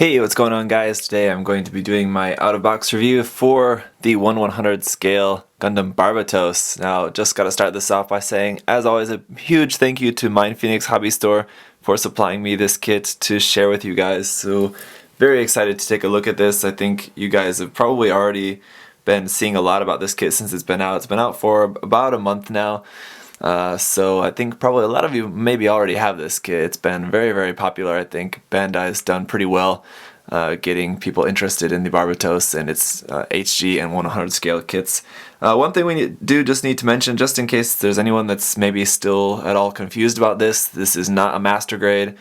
Hey, what's going on guys? Today I'm going to be doing my out-of-box review for the 1/100 scale Gundam Barbatos. Now, just gotta start this off by saying, as always, a huge thank you to MindFenix Hobby Store for supplying me this kit to share with you guys. So, very excited to take a look at this. I think you guys have probably already been seeing a lot about this kit since it's been out. It's been out for about a month now. So I think probably a lot of you maybe already have this kit. It's been very, very popular. I think Bandai's done pretty well getting people interested in the Barbatos and its HG and 1/100 scale kits. One thing we just need to mention, just in case there's anyone that's maybe still at all confused about this is not a master grade.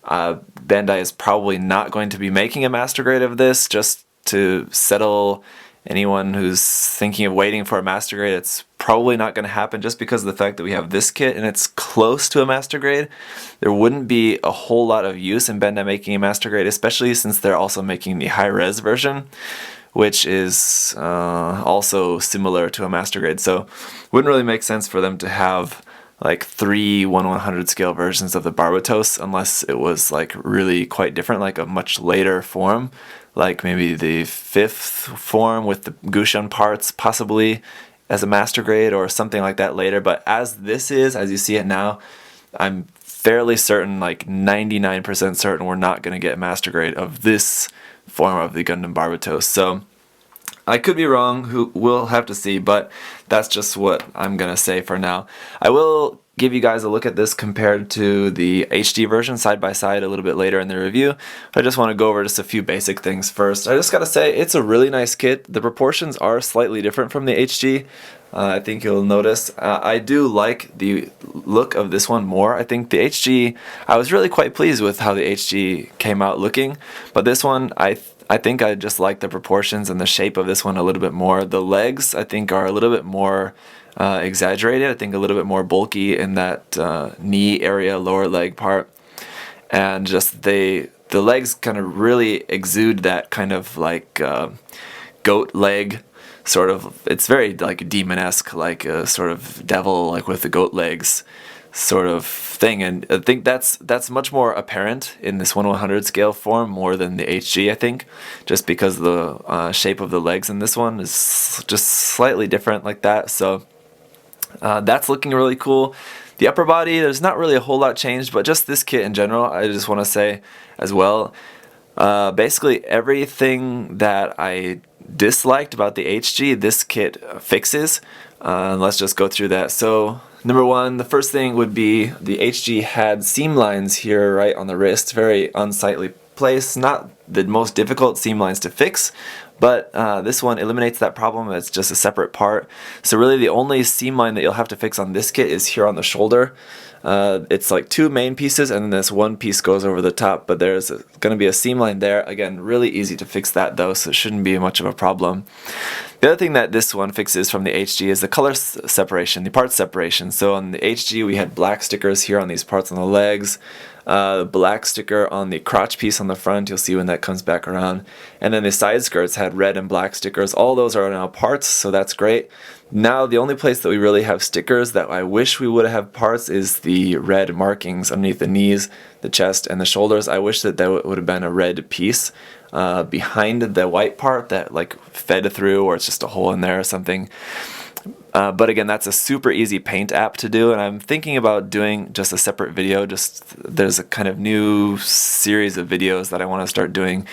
Bandai is probably not going to be making a master grade of this, just to settle anyone who's thinking of waiting for a master grade. It's probably not going to happen just because of the fact that we have this kit and it's close to a master grade. There wouldn't be a whole lot of use in Bandai making a master grade, especially since they're also making the high-res version, which is also similar to a master grade. So wouldn't really make sense for them to have like 3 1/100 scale versions of the Barbatos unless it was like really quite different, like a much later form, like maybe the 5th form with the Gushun parts possibly as a master grade or something like that later. But as this is, as you see it now, I'm fairly certain, like 99% certain, we're not going to get a master grade of this form of the Gundam Barbatos. So I could be wrong, we'll have to see, but that's just what I'm going to say for now. I will give you guys a look at this compared to the HD version side by side a little bit later in the review. I just want to go over just a few basic things first. I just got to say, it's a really nice kit. The proportions are slightly different from the HD. I think you'll notice. I do like the look of this one more. I think the HG, I was really quite pleased with how the HG came out looking, but this one, I think I just like the proportions and the shape of this one a little bit more. The legs, I think, are a little bit more exaggerated. I think a little bit more bulky in that knee area, lower leg part. And just the legs kind of really exude that kind of like goat leg sort of. It's very like demon-esque, like a sort of devil, like with the goat legs sort of thing, and I think that's much more apparent in this 1/100 scale form more than the HG, I think, just because the shape of the legs in this one is just slightly different like that. So that's looking really cool. The upper body, there's not really a whole lot changed, but just this kit in general, I just want to say as well, basically everything that I disliked about the HG, this kit fixes. Let's just go through that. So number one, the first thing would be the HG had seam lines here right on the wrist, very unsightly place. Not the most difficult seam lines to fix, but this one eliminates that problem. It's just a separate part. So really the only seam line that you'll have to fix on this kit is here on the shoulder. It's like 2 main pieces and then this one piece goes over the top, but there's going to be a seam line there. Again, really easy to fix that though, so it shouldn't be much of a problem. The other thing that this one fixes from the HG is the color separation, the part separation. So on the HG we had black stickers here on these parts on the legs, black sticker on the crotch piece on the front, you'll see when that comes back around, and then the side skirts had red and black stickers. All those are now parts, so that's great. Now the only place that we really have stickers that I wish we would have parts is the red markings underneath the knees, the chest, and the shoulders. I wish that would have been a red piece behind the white part that like fed through, or it's just a hole in there or something. But again, that's a super easy paint app to do, and I'm thinking about doing just a separate video. There's a kind of new series of videos that I want to start doing,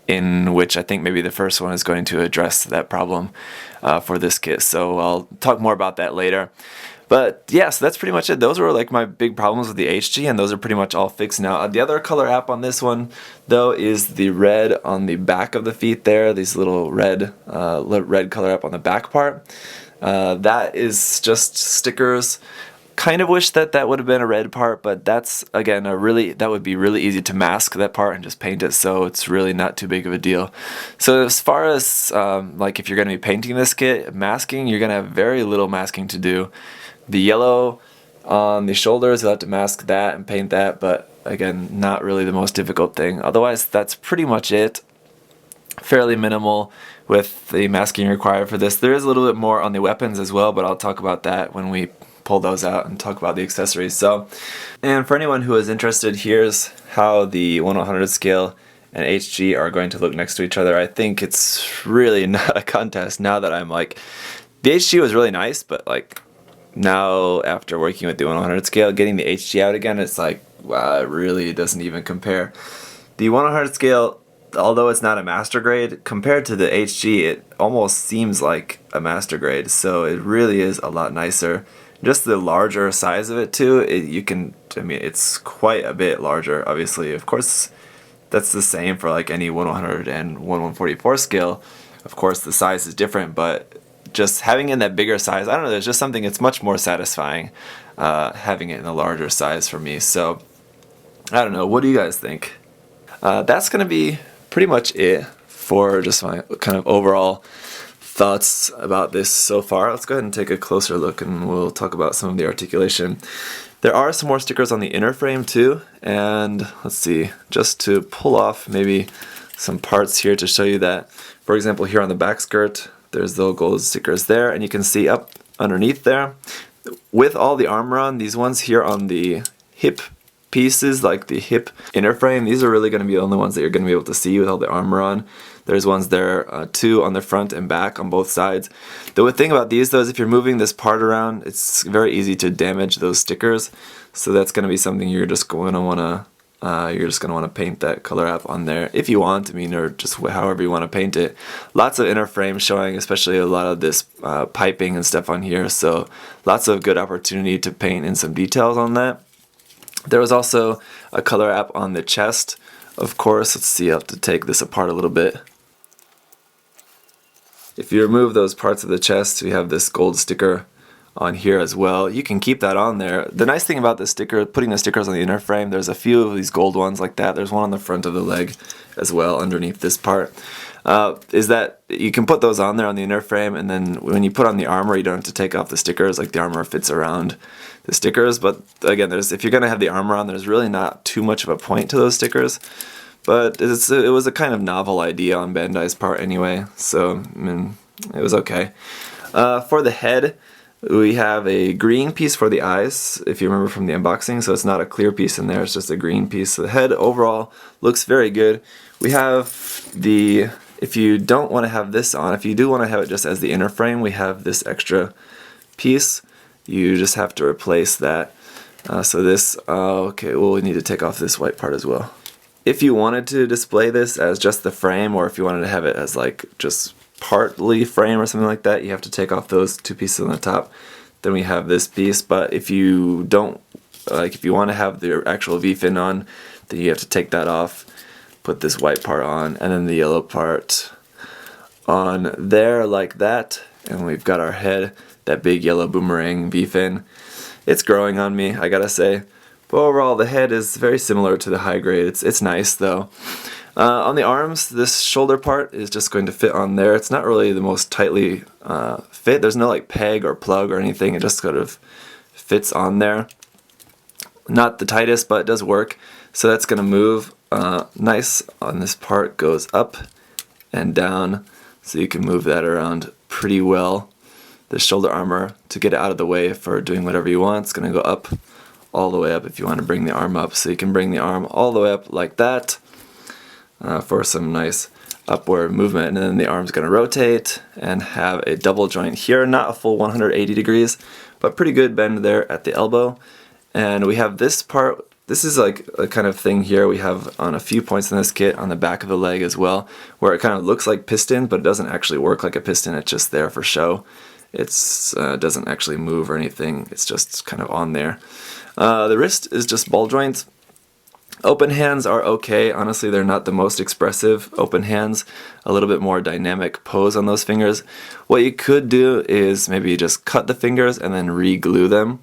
in which I think maybe the first one is going to address that problem for this kit. So I'll talk more about that later. But yeah, so that's pretty much it. Those were like my big problems with the HG, and those are pretty much all fixed now. The other color app on this one, though, is the red on the back of the feet there. These little red color app on the back part. That is just stickers. Kind of wish that would have been a red part, but that's, again, that would be really easy to mask that part and just paint it, so it's really not too big of a deal. So as far as like if you're going to be painting this kit, masking, you're going to have very little masking to do. The yellow on the shoulders, you'll have to mask that and paint that, but again, not really the most difficult thing. Otherwise, that's pretty much it. Fairly minimal with the masking required for this. There is a little bit more on the weapons as well, but I'll talk about that when we pull those out and talk about the accessories. So, and for anyone who is interested, here's how the 1/100 scale and HG are going to look next to each other. I think it's really not a contest now that I'm like, the HG was really nice, but like now after working with the 100 scale, getting the HG out again, it's like, wow, it really doesn't even compare. The 100 scale, although it's not a master grade, compared to the HG, it almost seems like a master grade, so it really is a lot nicer. Just the larger size of it too, it's quite a bit larger, obviously. Of course, that's the same for like any 100 and 144 scale. Of course, the size is different, but just having it in that bigger size, I don't know, there's just something, it's much more satisfying having it in a larger size for me. So, I don't know, what do you guys think? That's going to be pretty much it for just my kind of overall thoughts about this so far. Let's go ahead and take a closer look and we'll talk about some of the articulation. There are some more stickers on the inner frame too, and let's see, just to pull off maybe some parts here to show you that. For example, here on the back skirt, there's the gold stickers there, and you can see up underneath there, with all the armor on, these ones here on the hip pieces, like the hip inner frame, these are really going to be the only ones that you're going to be able to see with all the armor on. There's ones there too on the front and back on both sides. The thing about these though is if you're moving this part around, it's very easy to damage those stickers. So that's going to be something you're just going to want to paint that color app on there if you want. I mean, or just however you want to paint it. Lots of inner frame showing, especially a lot of this piping and stuff on here. So lots of good opportunity to paint in some details on that. There was also a color app on the chest. Of course, let's see, I have to take this apart a little bit. If you remove those parts of the chest, we have this gold sticker on here as well. You can keep that on there. The nice thing about this sticker, putting the stickers on the inner frame, there's a few of these gold ones like that. There's one on the front of the leg as well underneath this part. Is that you can put those on there on the inner frame, and then when you put on the armor, you don't have to take off the stickers, like the armor fits around the stickers. But again, if you're going to have the armor on, there's really not too much of a point to those stickers. But it was a kind of novel idea on Bandai's part anyway, so I mean, it was okay. For the head, we have a green piece for the eyes, if you remember from the unboxing, so it's not a clear piece in there, it's just a green piece. So the head overall looks very good. We have if you don't want to have this on, if you do want to have it just as the inner frame, we have this extra piece. You just have to replace that. So this, okay, well we need to take off this white part as well. If you wanted to display this as just the frame, or if you wanted to have it as like just partly frame or something like that, you have to take off those two pieces on the top. Then we have this piece, but if you don't, if you want to have the actual V-fin on, then you have to take that off, put this white part on, and then the yellow part on there like that, and we've got our head, that big yellow boomerang V-fin. It's growing on me, I gotta say. But overall, the head is very similar to the high grade. It's nice though. On the arms, this shoulder part is just going to fit on there. It's not really the most tightly fit. There's no like peg or plug or anything. It just sort of fits on there. Not the tightest, but it does work. So that's going to move nice on this part. Goes up and down, so you can move that around pretty well. The shoulder armor, to get it out of the way for doing whatever you want, it's going to go up, all the way up if you want to bring the arm up. So you can bring the arm all the way up like that for some nice upward movement, and then the arm's going to rotate and have a double joint here, not a full 180 degrees, but pretty good bend there at the elbow. And we have this part, this is like a kind of thing here we have on a few points in this kit on the back of the leg as well, where it kind of looks like piston, but it doesn't actually work like a piston, it's just there for show. It doesn't actually move or anything, it's just kind of on there. The wrist is just ball joints. Open hands are okay. Honestly, they're not the most expressive open hands. A little bit more dynamic pose on those fingers. What you could do is maybe just cut the fingers and then re-glue them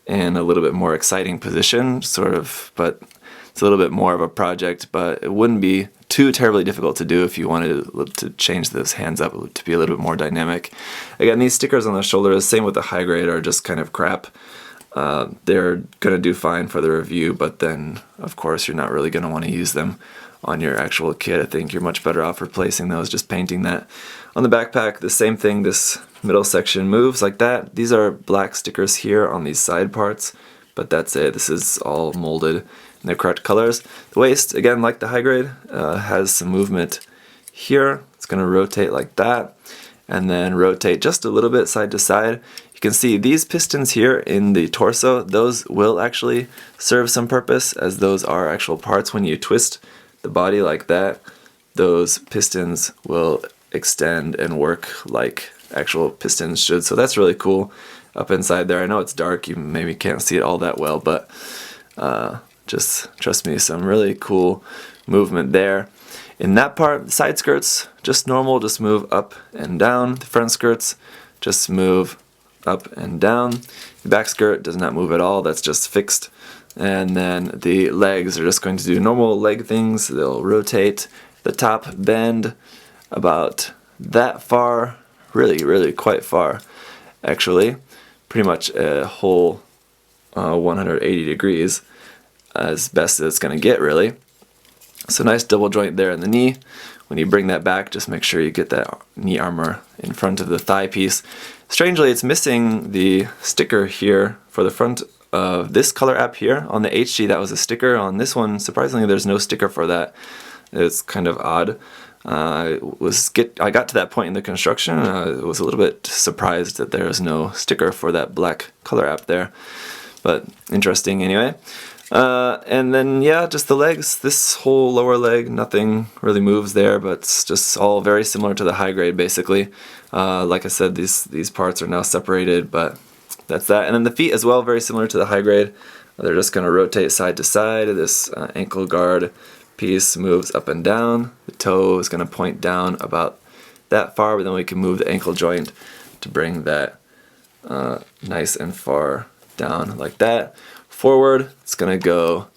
in a little bit more exciting position, sort of, but it's a little bit more of a project, but it wouldn't be too terribly difficult to do if you wanted to change those hands up to be a little bit more dynamic. Again, these stickers on the shoulders, same with the high grade, are just kind of crap. They're going to do fine for the review, but then of course you're not really going to want to use them on your actual kit. I think you're much better off replacing those, just painting that. On the backpack, the same thing, this middle section moves like that. These are black stickers here on these side parts, but that's it. This is all molded in the correct colors. The waist, again, like the high grade, has some movement here. It's going to rotate like that, and then rotate just a little bit side to side. You can see these pistons here in the torso, those will actually serve some purpose, as those are actual parts. When you twist the body like that, those pistons will extend and work like actual pistons should. So that's really cool up inside there. I know it's dark, you maybe can't see it all that well, but just trust me, some really cool movement there. In that part, the side skirts, just normal, just move up and down. The front skirts, just move up and down. The back skirt does not move at all, that's just fixed. And then the legs are just going to do normal leg things. They'll rotate. The top bend about that far, really quite far actually, pretty much a whole 180 degrees as best as it's going to get, really. So nice double joint there in the knee. When you bring that back, just make sure you get that knee armor in front of the thigh piece. Strangely, it's missing the sticker here for the front of this color app here. On the HG, that was a sticker. On this one, surprisingly, there's no sticker for that. It's kind of odd. I got to that point in the construction, and I was a little bit surprised that there was no sticker for that black color app there. But interesting anyway. And then, yeah, just the legs. This whole lower leg, nothing really moves there, but it's just all very similar to the high grade, basically. Like I said, these parts are now separated, but that's that. And then the feet as well, very similar to the high grade. They're just going to rotate side to side. This ankle guard piece moves up and down. The toe is going to point down about that far, but then we can move the ankle joint to bring that nice and far down like that. Forward, it's going to go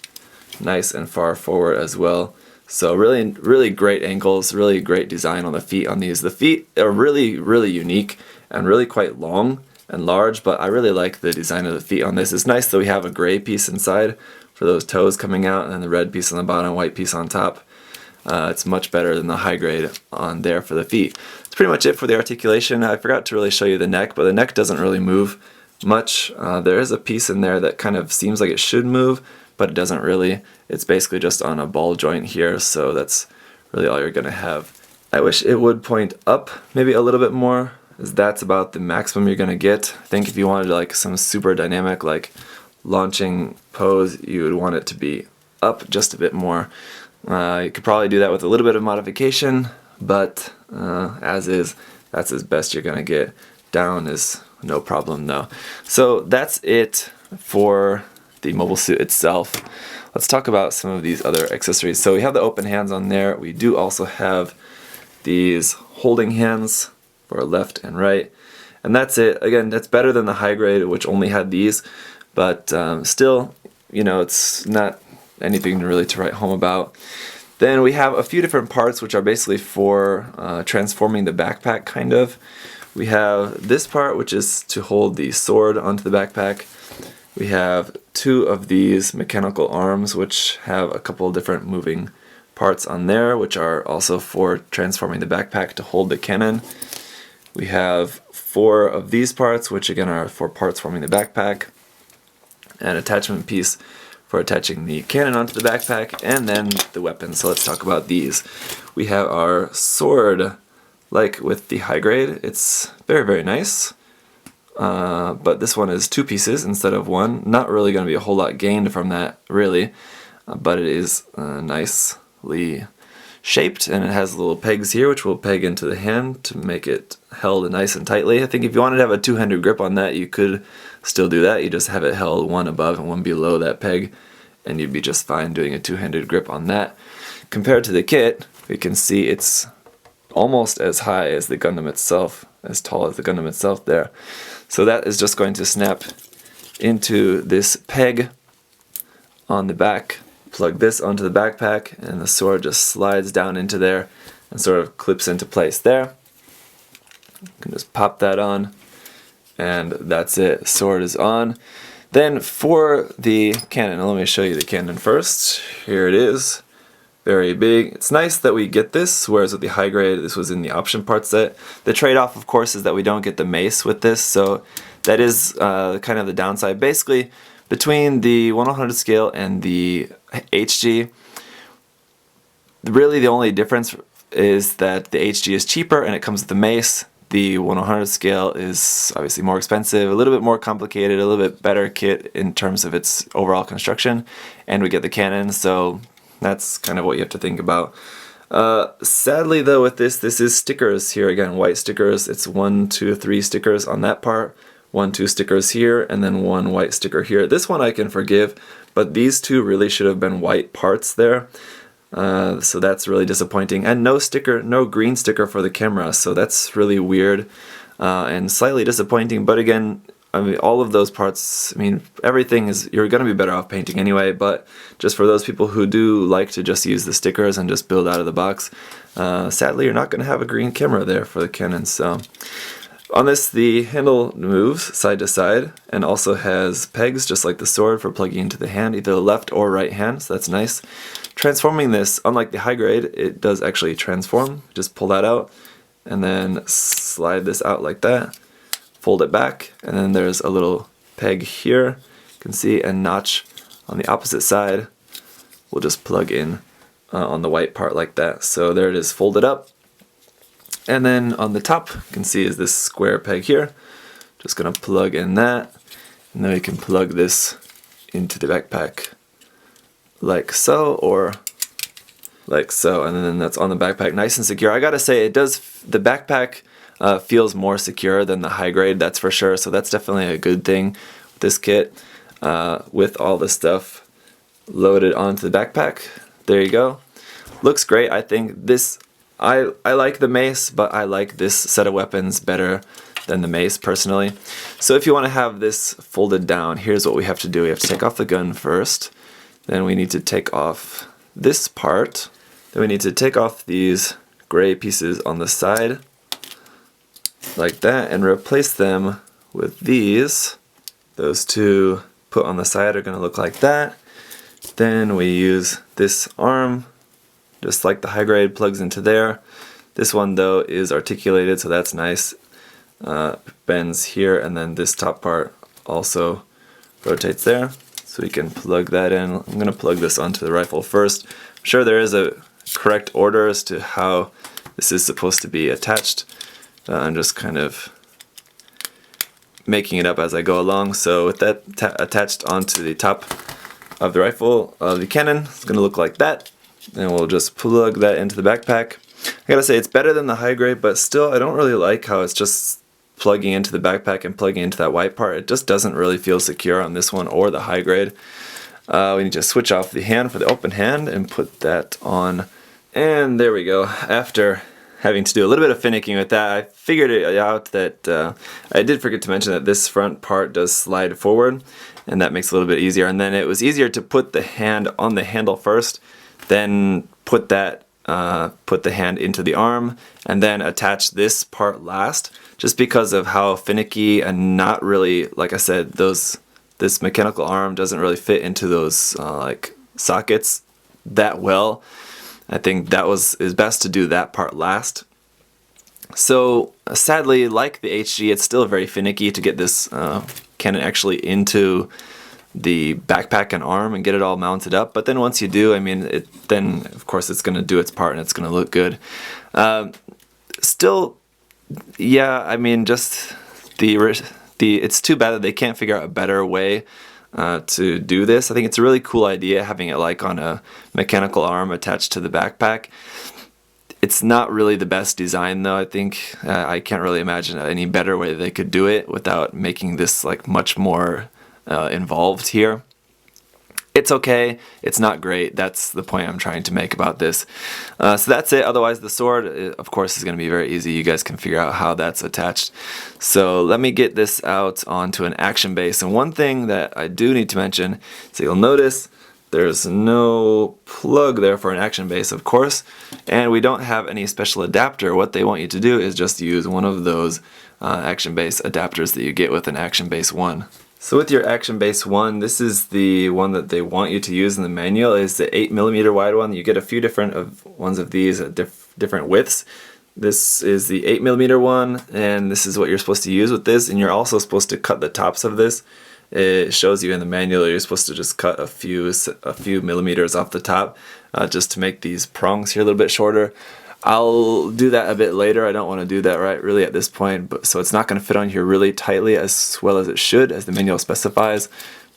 nice and far forward as well. So really great ankles, really great design on the feet on these. The feet are really unique and really quite long and large, but I really like the design of the feet on this. It's nice that we have a gray piece inside for those toes coming out, and then the red piece on the bottom, white piece on top. It's much better than the high grade on there for the feet. That's pretty much it for the articulation. I forgot to really show you the neck, but the neck doesn't really move much. There is a piece in there that kind of seems like it should move, but it doesn't really. It's basically just on a ball joint here, so that's really all you're going to have. I wish it would point up maybe a little bit more, as that's about the maximum you're going to get. I think if you wanted like some super dynamic like launching pose, you would want it to be up just a bit more. You could probably do that with a little bit of modification, but as is, that's as best you're going to get. Down is no problem though. So that's it for the mobile suit itself. Let's talk about some of these other accessories. So we have the open hands on there. We do also have these holding hands for left and right. And that's it. Again, that's better than the high grade, which only had these. But still, you know, it's not anything really to write home about. Then we have a few different parts which are basically for transforming the backpack, kind of. We have this part, which is to hold the sword onto the backpack. We have two of these mechanical arms, which have a couple different moving parts on there, which are also for transforming the backpack to hold the cannon. We have four of these parts, which again are for parts forming the backpack. An attachment piece for attaching the cannon onto the backpack, and then the weapons. So let's talk about these. We have our sword. Like with the high grade, it's very nice, but this one is two pieces instead of one. Not really going to be a whole lot gained from that, really, but it is nicely shaped, and it has little pegs here which will peg into the hand to make it held nice and tightly. I think if you wanted to have a two-handed grip on that, you could still do that. You just have it held one above and one below that peg, and you'd be just fine doing a two-handed grip on that. Compared to the kit, we can see it's almost as high as the Gundam itself, as tall as the Gundam itself there. So that is just going to snap into this peg on the back. Plug this onto the backpack, and the sword just slides down into there and sort of clips into place there. You can just pop that on, and that's it. Sword is on. Then for the cannon, let me show you the cannon first. Here it is. Very big. It's nice that we get this, whereas with the high grade, this was in the option part set. The trade-off, of course, is that we don't get the mace with this, so that is kind of the downside. Basically, between the 1/100 scale and the HG. Really the only difference is that the HG is cheaper and it comes with the mace. The 1/100 scale is obviously more expensive, a little bit more complicated, a little bit better kit in terms of its overall construction, and we get the cannon, so that's kind of what you have to think about. Sadly though with this is stickers here again, white stickers. It's 1, 2, 3 stickers on that part, 1, 2 stickers here, and then 1 white sticker here. This one I can forgive, but these two really should have been white parts there. So that's really disappointing. And no green sticker for the camera, so that's really weird and slightly disappointing. But again, I mean, all of those parts, I mean, everything is, you're going to be better off painting anyway, but just for those people who do like to just use the stickers and just build out of the box, sadly you're not going to have a green camera there for the Canon. So on this, the handle moves side to side and also has pegs just like the sword for plugging into the hand, either the left or right hand, so that's nice. Transforming this, unlike the high grade, it does actually transform. Just pull that out and then slide this out like that, fold it back, and then there's a little peg here, you can see, and notch on the opposite side. We'll just plug in on the white part like that. So there it is, folded up. And then on the top, you can see is this square peg here. Just gonna plug in that, and then we can plug this into the backpack like so, or like so, and then that's on the backpack, nice and secure. I gotta say, the backpack feels more secure than the high grade, that's for sure, so that's definitely a good thing with this kit. With all the stuff loaded onto the backpack, there you go. Looks great. I think this, I like the mace, but I like this set of weapons better than the mace personally. So if you want to have this folded down, here's what we have to do. We have to take off the gun first, then we need to take off this part, then we need to take off these gray pieces on the side like that and replace them with these. Those two put on the side are going to look like that. Then we use this arm, just like the high grade, plugs into there. This one though is articulated, so that's nice. Bends here, and then this top part also rotates there. So we can plug that in. I'm going to plug this onto the rifle first. I'm sure there is a correct order as to how this is supposed to be attached. I'm just kind of making it up as I go along. So with that attached onto the top of the rifle, the cannon, it's going to look like that. And we'll just plug that into the backpack. I gotta say, it's better than the high grade, but still I don't really like how it's just plugging into the backpack and plugging into that white part. It just doesn't really feel secure on this one or the high grade. We need to switch off the hand for the open hand and put that on. And there we go. After having to do a little bit of finicking with that, I figured it out that I did forget to mention that this front part does slide forward, and that makes it a little bit easier. And then it was easier to put the hand on the handle first, then put the hand into the arm, and then attach this part last, just because of how finicky and not really, like I said, this mechanical arm doesn't really fit into those like sockets that well. I think that is best to do that part last. So sadly, like the HG, it's still very finicky to get this cannon actually into the backpack and arm and get it all mounted up. But then once you do, I mean, then of course it's going to do its part and it's going to look good. Still, yeah, I mean, just it's too bad that they can't figure out a better way to do this. I think it's a really cool idea having it like on a mechanical arm attached to the backpack. It's not really the best design though. I think I can't really imagine any better way they could do it without making this like much more involved here. It's okay, it's not great. That's the point I'm trying to make about this. So that's it. Otherwise the sword, of course, is going to be very easy. You guys can figure out how that's attached. So let me get this out onto an action base. And one thing that I do need to mention, so you'll notice there's no plug there for an action base, of course, and we don't have any special adapter. What they want you to do is just use one of those action base adapters that you get with an action base 1. So with your action base 1, this is the one that they want you to use in the manual. Is the 8mm wide one. You get a few different ones of these at different widths. This is the 8mm one, and this is what you're supposed to use with this, and you're also supposed to cut the tops of this it shows you in the manual you're supposed to just cut a few millimeters off the top just to make these prongs here a little bit shorter. I'll do that a bit later. I don't want to do that really at this point, but so it's not going to fit on here really tightly as well as it should, as the manual specifies,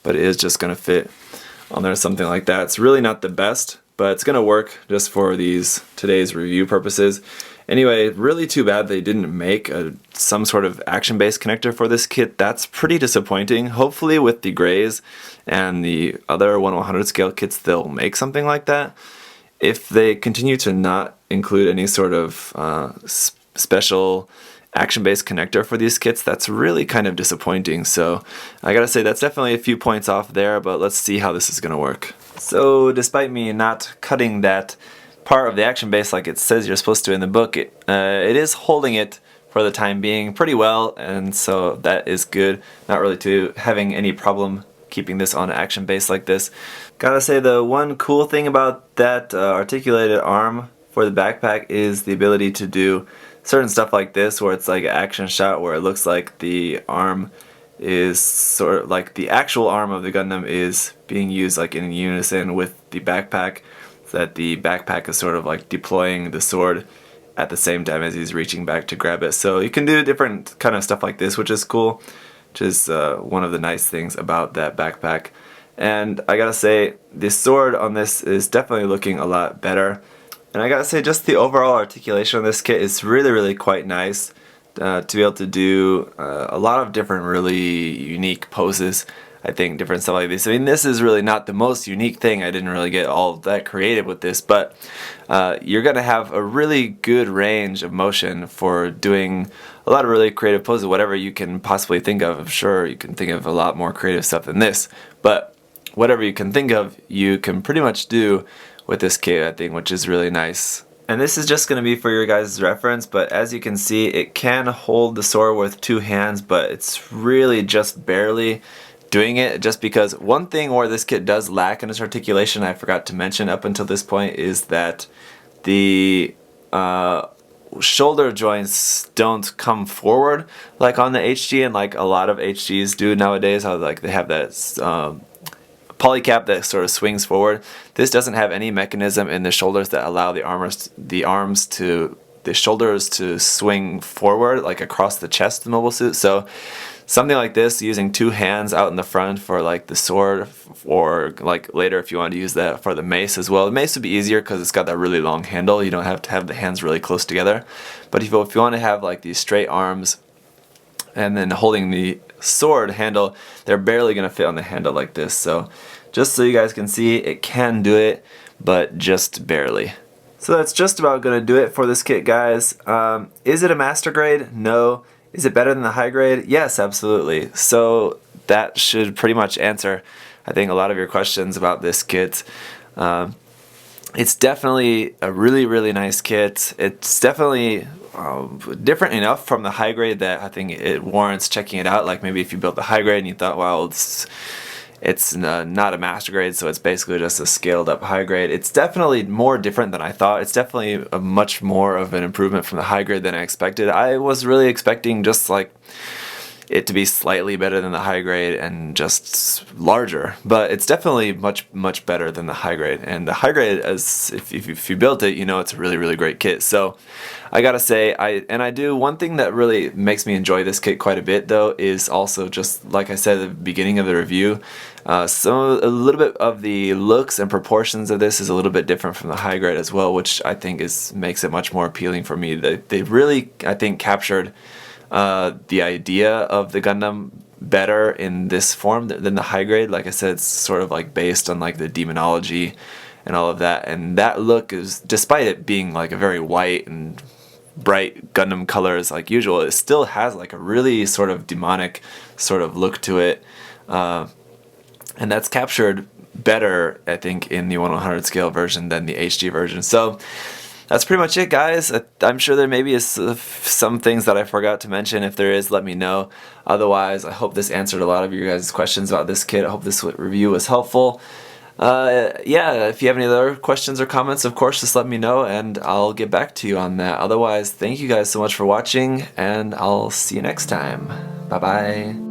but it is just going to fit on there, something like that. It's really not the best, but it's going to work just for today's review purposes. Anyway, really too bad they didn't make some sort of action-based connector for this kit. That's pretty disappointing. Hopefully with the grays and the other 1/100 scale kits they'll make something like that. If they continue to not include any sort of special action-based connector for these kits, that's really kind of disappointing. So I gotta say that's definitely a few points off there, but let's see how this is gonna work. So despite me not cutting that part of the action base like it says you're supposed to in the book, it is holding it for the time being pretty well, and so that is good. Not really having any problem keeping this on action base like this. Gotta say the one cool thing about that articulated arm for the backpack is the ability to do certain stuff like this, where it's like an action shot where it looks like the arm is sort of like the actual arm of the Gundam is being used like in unison with the backpack, so that the backpack is sort of like deploying the sword at the same time as he's reaching back to grab it. So you can do different kind of stuff like this, which is cool, which is one of the nice things about that backpack. And I gotta say, the sword on this is definitely looking a lot better. And I gotta say, just the overall articulation of this kit is really quite nice to be able to do a lot of different really unique poses. I think different stuff like this. I mean, this is really not the most unique thing. I didn't really get all that creative with this, but you're gonna have a really good range of motion for doing a lot of really creative poses, whatever you can possibly think of. I'm sure you can think of a lot more creative stuff than this, but whatever you can think of, you can pretty much do with this kit, I think, which is really nice. And this is just going to be for your guys' reference, but as you can see, it can hold the sword with two hands, but it's really just barely doing it, just because one thing where this kit does lack in its articulation, I forgot to mention up until this point, is that the shoulder joints don't come forward like on the HG, and like a lot of HGs do nowadays, how like they have that polycap that sort of swings forward. This doesn't have any mechanism in the shoulders that allow the shoulders to swing forward like across the chest of the mobile suit. So something like this, using two hands out in the front for like the sword, or like later if you want to use that for the mace as well. The mace would be easier because it's got that really long handle. You don't have to have the hands really close together. But if you want to have like these straight arms and then holding the sword handle, they're barely going to fit on the handle like this. So just so you guys can see, it can do it, but just barely. So that's just about going to do it for this kit, guys. Is it a master grade? No. Is it better than the high grade? Yes, absolutely. So that should pretty much answer, I think, a lot of your questions about this kit. It's definitely a really nice kit. It's definitely different enough from the high grade that I think it warrants checking it out. Like maybe if you built the high grade and you thought, well, it's not a master grade, so it's basically just a scaled up high grade. It's definitely more different than I thought. It's definitely a much more of an improvement from the high grade than I expected. I was really expecting just like it to be slightly better than the high grade and just larger, but it's definitely much better than the high grade. And the high grade, as if you built it, you know it's a really great kit. So I gotta say, one thing that really makes me enjoy this kit quite a bit though is also, just like I said at the beginning of the review, a little bit of the looks and proportions of this is a little bit different from the high grade as well, which I think makes it much more appealing for me. They really, I think, captured the idea of the Gundam better in this form than the high grade. Like I said, it's sort of like based on like the demonology and all of that, and that look is, despite it being like a very white and bright Gundam colors like usual, it still has like a really sort of demonic sort of look to it, and that's captured better, I think, in the 1/100 scale version than the HG version. So that's pretty much it, guys. I'm sure there maybe is some things that I forgot to mention. If there is, let me know. Otherwise, I hope this answered a lot of your guys' questions about this kit. I hope this review was helpful. Yeah, if you have any other questions or comments, of course, just let me know and I'll get back to you on that. Otherwise, thank you guys so much for watching, and I'll see you next time. Bye-bye.